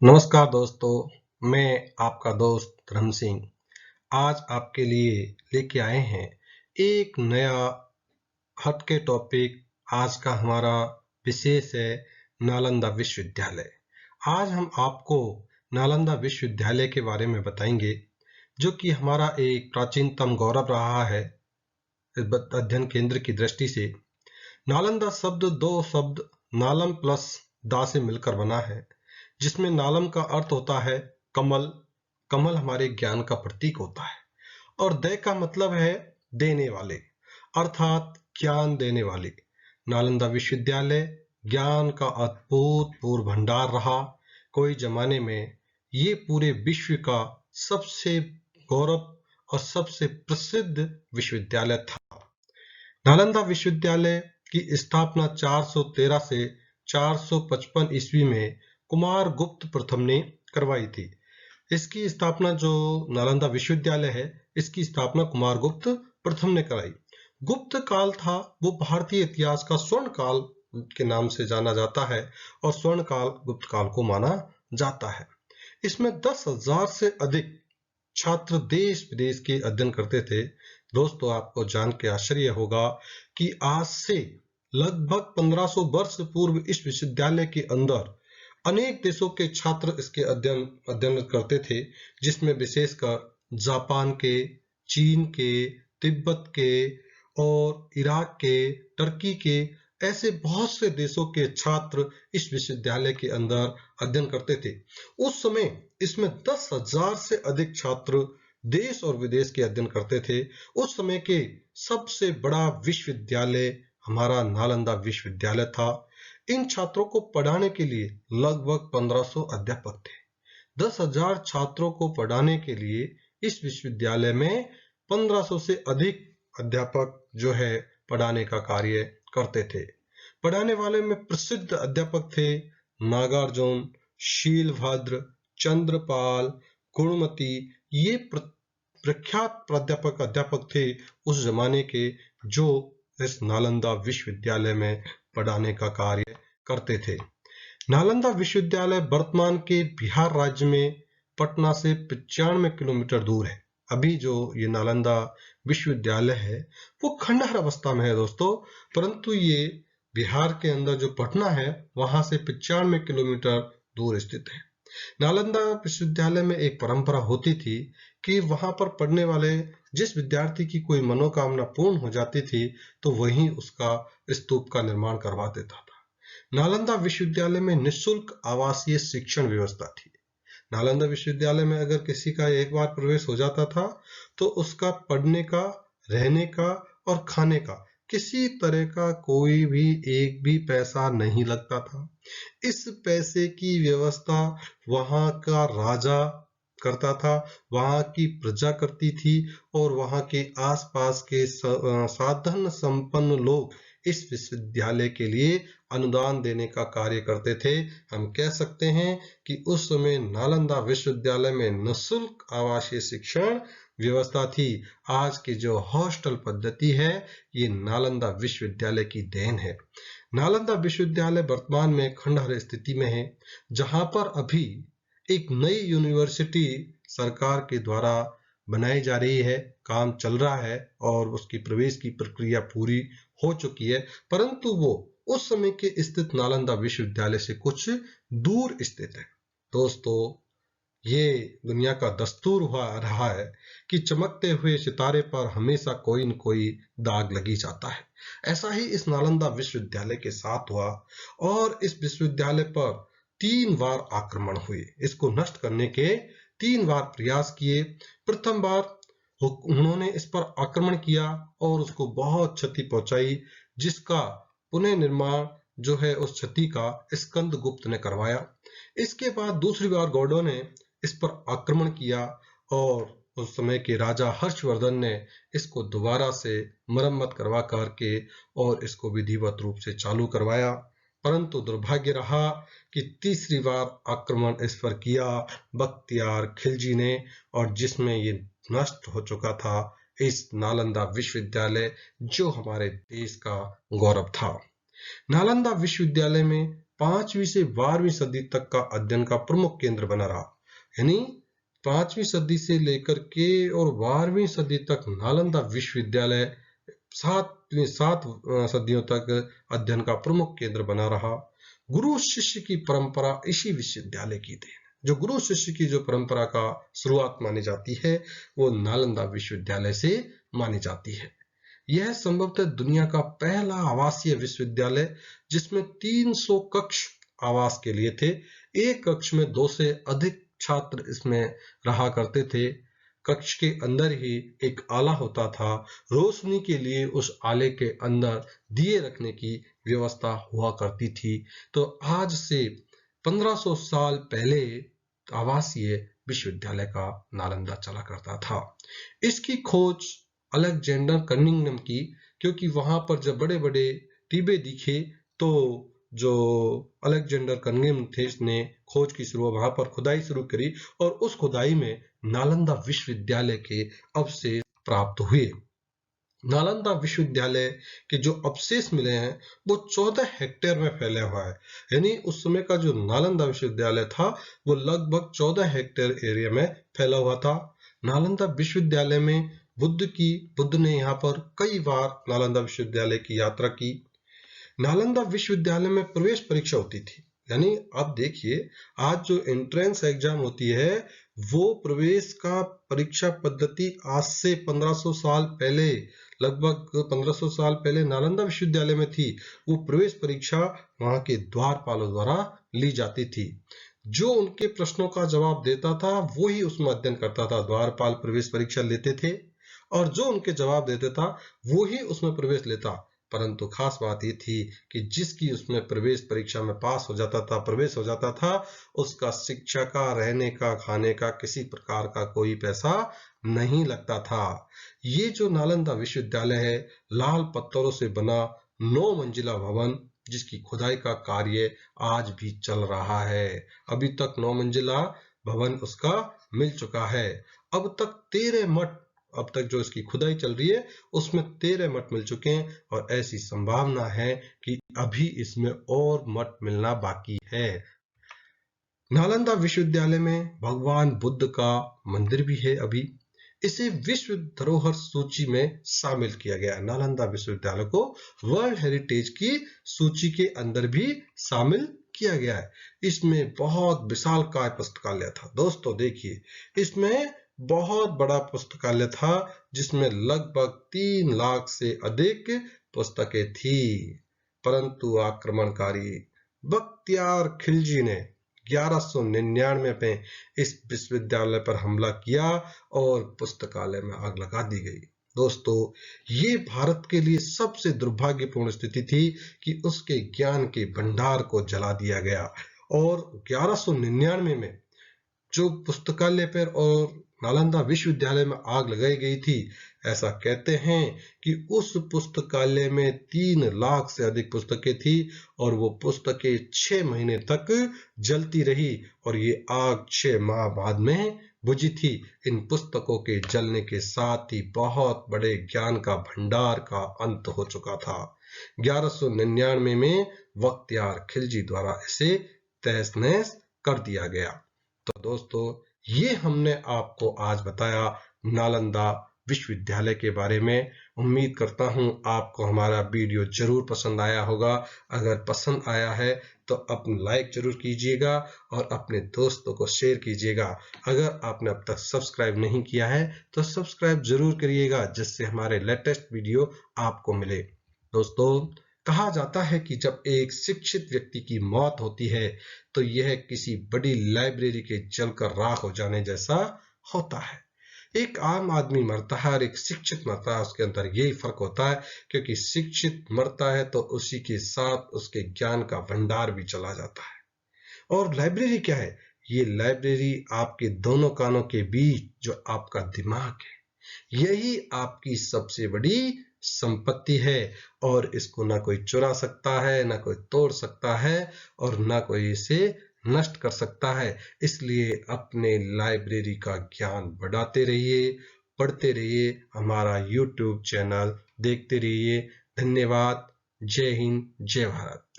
नमस्कार दोस्तों, मैं आपका दोस्त धर्म सिंह आज आपके लिए लेके आए हैं एक नया हटके टॉपिक। आज का हमारा विशेष है नालंदा विश्वविद्यालय। आज हम आपको नालंदा विश्वविद्यालय के बारे में बताएंगे, जो कि हमारा एक प्राचीनतम गौरव रहा है अध्ययन केंद्र की दृष्टि से। नालंदा शब्द दो शब्द नालम प्लस दा से मिलकर बना है, जिसमें नालम का अर्थ होता है कमल। कमल हमारे ज्ञान का प्रतीक होता है और दय का मतलब है देने वाले, अर्थात ज्ञान देने वाले। नालंदा विश्वविद्यालय ज्ञान का अभूतपूर्व भंडार रहा। कोई जमाने में ये पूरे विश्व का सबसे गौरव और सबसे प्रसिद्ध विश्वविद्यालय था। नालंदा विश्वविद्यालय की स्थापना 413 से 455 ईस्वी में कुमार गुप्त प्रथम ने करवाई थी। इसकी स्थापना जो नालंदा विश्वविद्यालय है, इसकी स्थापना कुमार गुप्त प्रथम ने कराई। गुप्त काल था वो भारतीय इतिहास का स्वर्ण काल के नाम से जाना जाता है और स्वर्ण काल गुप्त काल को माना जाता है। इसमें 10,000 से अधिक छात्र देश विदेश के अध्ययन करते थे। दोस्तों, आपको जान के आश्चर्य होगा कि आज से लगभग 1500 वर्ष पूर्व इस विश्वविद्यालय के अंदर अनेक देशों के छात्र इसके अध्ययन करते थे, जिसमें विशेषकर जापान के, चीन के, तिब्बत के और इराक के, टर्की के, ऐसे बहुत से देशों के छात्र इस विश्वविद्यालय के अंदर अध्ययन करते थे। उस समय इसमें 10,000 से अधिक छात्र देश और विदेश के अध्ययन करते थे। उस समय के सबसे बड़ा विश्वविद्यालय हमारा नालंदा विश्वविद्यालय था। इन छात्रों को पढ़ाने के लिए लगभग 1500 अध्यापक थे। 10,000 छात्रों को पढ़ाने के लिए इस विश्वविद्यालय में 1500 से अधिक अध्यापक जो है पढ़ाने का कार्य करते थे। पढ़ाने वाले में प्रसिद्ध अध्यापक थे नागार्जुन, शीलभद्र, चंद्रपाल, गुणमती। ये प्रख्यात अध्यापक थे उस जमाने के, जो इस नालंदा विश्वविद्यालय में पढ़ाने का कार्य करते थे। नालंदा विश्वविद्यालय वर्तमान के बिहार राज्य में पटना से 95 किलोमीटर दूर है। अभी जो ये नालंदा विश्वविद्यालय है वो खंडहर अवस्था में है दोस्तों, परंतु ये बिहार के अंदर जो पटना है वहां से 95 किलोमीटर दूर स्थित है। नालंदा विश्वविद्यालय में एक परंपरा होती थी कि वहां पर पढ़ने वाले जिस विद्यार्थी की कोई मनोकामना पूर्ण हो जाती थी तो वहीं उसका स्तूप का निर्माण करवा देता था। नालंदा विश्वविद्यालय में निःशुल्क आवासीय शिक्षण व्यवस्था थी। नालंदा विश्वविद्यालय में अगर किसी का एक बार प्रवेश हो जाता था तो उसका पढ़ने का, रहने का और खाने का किसी तरह का कोई भी एक भी पैसा नहीं लगता था। इस पैसे की व्यवस्था वहां का राजा करता था, वहां की प्रजा करती थी और वहां के आसपास के साधन संपन्न लोग इस विश्वविद्यालय के लिए अनुदान देने का कार्य करते थे। हम कह सकते हैं कि उस समय नालंदा विश्वविद्यालय में निःशुल्क आवासीय शिक्षण व्यवस्था थी। आज की जो हॉस्टल पद्धति है ये नालंदा विश्वविद्यालय की देन है। नालंदा विश्वविद्यालय वर्तमान में खंडहर स्थिति में है, जहां पर अभी एक नई यूनिवर्सिटी सरकार के द्वारा बनाई जा रही है, काम चल रहा है और उसकी प्रवेश की प्रक्रिया पूरी हो चुकी है, परंतु वो उस समय के स्थित नालंदा विश्वविद्यालय से कुछ दूर स्थित है। दोस्तों, ये दुनिया का दस्तूर हुआ रहा है कि चमकते हुए सितारे पर हमेशा कोई न कोई दाग लगी जाता है। ऐसा ही इस नालंदा विश्वविद्यालय के साथ हुआ और इस विश्वविद्यालय पर 3 बार आक्रमण हुए। इसको नष्ट करने के 3 बार प्रयास किए। प्रथम बार उन्होंने इस पर आक्रमण किया और उसको बहुत क्षति पहुंचाई, जिसका पुनः निर्माण जो है उस क्षति का स्कंदगुप्त ने करवाया। इसके बाद दूसरी बार गौड़ों ने इस पर आक्रमण किया और उस समय के राजा हर्षवर्धन ने इसको दोबारा से मरम्मत करवा करके और इसको विधिवत रूप से चालू करवाया। परंतु दुर्भाग्य रहा कि तीसरी बार आक्रमण इस पर किया बख्तियार खिलजी ने, और जिसमें ये नष्ट हो चुका था इस नालंदा विश्वविद्यालय, जो हमारे देश का गौरव था। नालंदा विश्वविद्यालय में 5वीं से 12वीं सदी तक का अध्ययन का प्रमुख केंद्र बना रहा। यानी 5वीं सदी से लेकर के और 12वीं सदी तक नालंदा विश्वविद्यालय सात सदियों तक अध्ययन का प्रमुख केंद्र बना रहा। गुरु शिष्य की परंपरा इसी विश्वविद्यालय की थी। जो गुरु शिष्य की जो परंपरा का शुरुआत मानी जाती है वो नालंदा विश्वविद्यालय से मानी जाती है। यह संभवतः दुनिया का पहला आवासीय विश्वविद्यालय जिसमें 300 कक्ष आवास के लिए थे। एक कक्ष में 2 से अधिक छात्र इसमें रहा करते थे। कक्ष के अंदर ही एक आला होता था। रोशनी के लिए उस आले के अंदर दिए रखने की व्यवस्था हुआ करती थी। तो आज से 1500 साल पहले आवासीय विश्वविद्यालय का नालंदा चला करता था। इसकी खोज अलेक्जेंडर कनिंघम की, क्योंकि वहां पर जब बड़े बड़े टीबे दिखे तो जो अलेक्जेंडर कनिंघम थे इसने खोज की शुरुआत वहां पर खुदाई शुरू करी और उस खुदाई में नालंदा विश्वविद्यालय के अवशेष प्राप्त हुए। नालंदा विश्वविद्यालय के जो अवशेष मिले हैं वो 14 हेक्टेयर में फैला हुआ है। यानी उस समय का जो नालंदा विश्वविद्यालय था वो लगभग 14 हेक्टेयर एरिया में फैला हुआ था। नालंदा विश्वविद्यालय में बुद्ध ने यहाँ पर कई बार नालंदा विश्वविद्यालय की यात्रा की। नालंदा विश्वविद्यालय में प्रवेश परीक्षा होती थी। यानी अब देखिए आज जो एंट्रेंस एग्जाम होती है वो प्रवेश का परीक्षा पद्धति आज से 1500 साल पहले, लगभग 1500 साल पहले नालंदा विश्वविद्यालय में थी। वो प्रवेश परीक्षा वहां के द्वारपालों द्वारा ली जाती थी। जो उनके प्रश्नों का जवाब देता था वो ही उसमें अध्ययन करता था। द्वारपाल प्रवेश परीक्षा लेते थे और जो उनके जवाब देता था वो ही उसमें प्रवेश लेता। परंतु खास बात ये थी कि जिसकी उसमें प्रवेश परीक्षा में पास हो जाता था, प्रवेश हो जाता था, उसका शिक्षा का, रहने का, खाने का किसी प्रकार का कोई पैसा नहीं लगता था। ये जो नालंदा विश्वविद्यालय है लाल पत्थरों से बना 9 मंजिला भवन जिसकी खुदाई का कार्य आज भी चल रहा है। अभी तक 9 मंजिला भवन उसका मिल चुका है। अब तक 13 मठ, अब तक जो इसकी खुदाई चल रही है उसमें 13 मठ मिल चुके हैं और ऐसी संभावना है कि अभी इसमें और मठ मिलना बाकी है। नालंदा विश्वविद्यालय में भगवान बुद्ध का मंदिर भी है। अभी इसे विश्व धरोहर सूची में शामिल किया गया। नालंदा विश्वविद्यालय को वर्ल्ड हेरिटेज की सूची के अंदर भी शामिल किया गया है। इसमें बहुत विशालकाय पुस्तकालय था। दोस्तों देखिए इसमें बहुत बड़ा पुस्तकालय था जिसमें लगभग 3 लाख से अधिक पुस्तकें थी। परंतु आक्रमणकारी बख्तियार खिलजी ने 1199 में इस विश्वविद्यालय पर हमला किया और पुस्तकालय में आग लगा दी गई। दोस्तों ये भारत के लिए सबसे दुर्भाग्यपूर्ण स्थिति थी कि उसके ज्ञान के भंडार को जला दिया गया। और 1199 में जो पुस्तकालय पर और नालंदा विश्वविद्यालय में आग लगाई गई थी, ऐसा कहते हैं कि उस पुस्तकालय में 3 लाख से अधिक पुस्तकें थी और वो पुस्तकें 6 महीने तक जलती रही और ये आग 6 माह बाद में बुझी थी। इन पुस्तकों के जलने के साथ ही बहुत बड़े ज्ञान का भंडार का अंत हो चुका था। 1199 में बख्तियार खिलजी द्वारा इसे तहस नहस कर दिया गया। तो दोस्तों ये हमने आपको आज बताया नालंदा विश्वविद्यालय के बारे में। उम्मीद करता हूं आपको हमारा वीडियो जरूर पसंद आया होगा। अगर पसंद आया है तो अपने लाइक जरूर कीजिएगा और अपने दोस्तों को शेयर कीजिएगा। अगर आपने अब तक सब्सक्राइब नहीं किया है तो सब्सक्राइब जरूर करिएगा जिससे हमारे लेटेस्ट वीडियो आपको मिले। दोस्तों कहा जाता है कि जब एक शिक्षित व्यक्ति की मौत होती है तो यह किसी बड़ी लाइब्रेरी के जलकर राख हो जाने जैसा होता है। एक आम आदमी मरता है और एक शिक्षित मरता है, उसके अंदर यही फर्क होता है क्योंकि शिक्षित मरता है तो उसी के साथ उसके ज्ञान का भंडार भी चला जाता है। और लाइब्रेरी क्या है? ये लाइब्रेरी आपके दोनों कानों के बीच जो आपका दिमाग है, यही आपकी सबसे बड़ी संपत्ति है और इसको ना कोई चुरा सकता है, ना कोई तोड़ सकता है और ना कोई इसे नष्ट कर सकता है। इसलिए अपने लाइब्रेरी का ज्ञान बढ़ाते रहिए, पढ़ते रहिए, हमारा YouTube चैनल देखते रहिए। धन्यवाद। जय हिंद, जय भारत।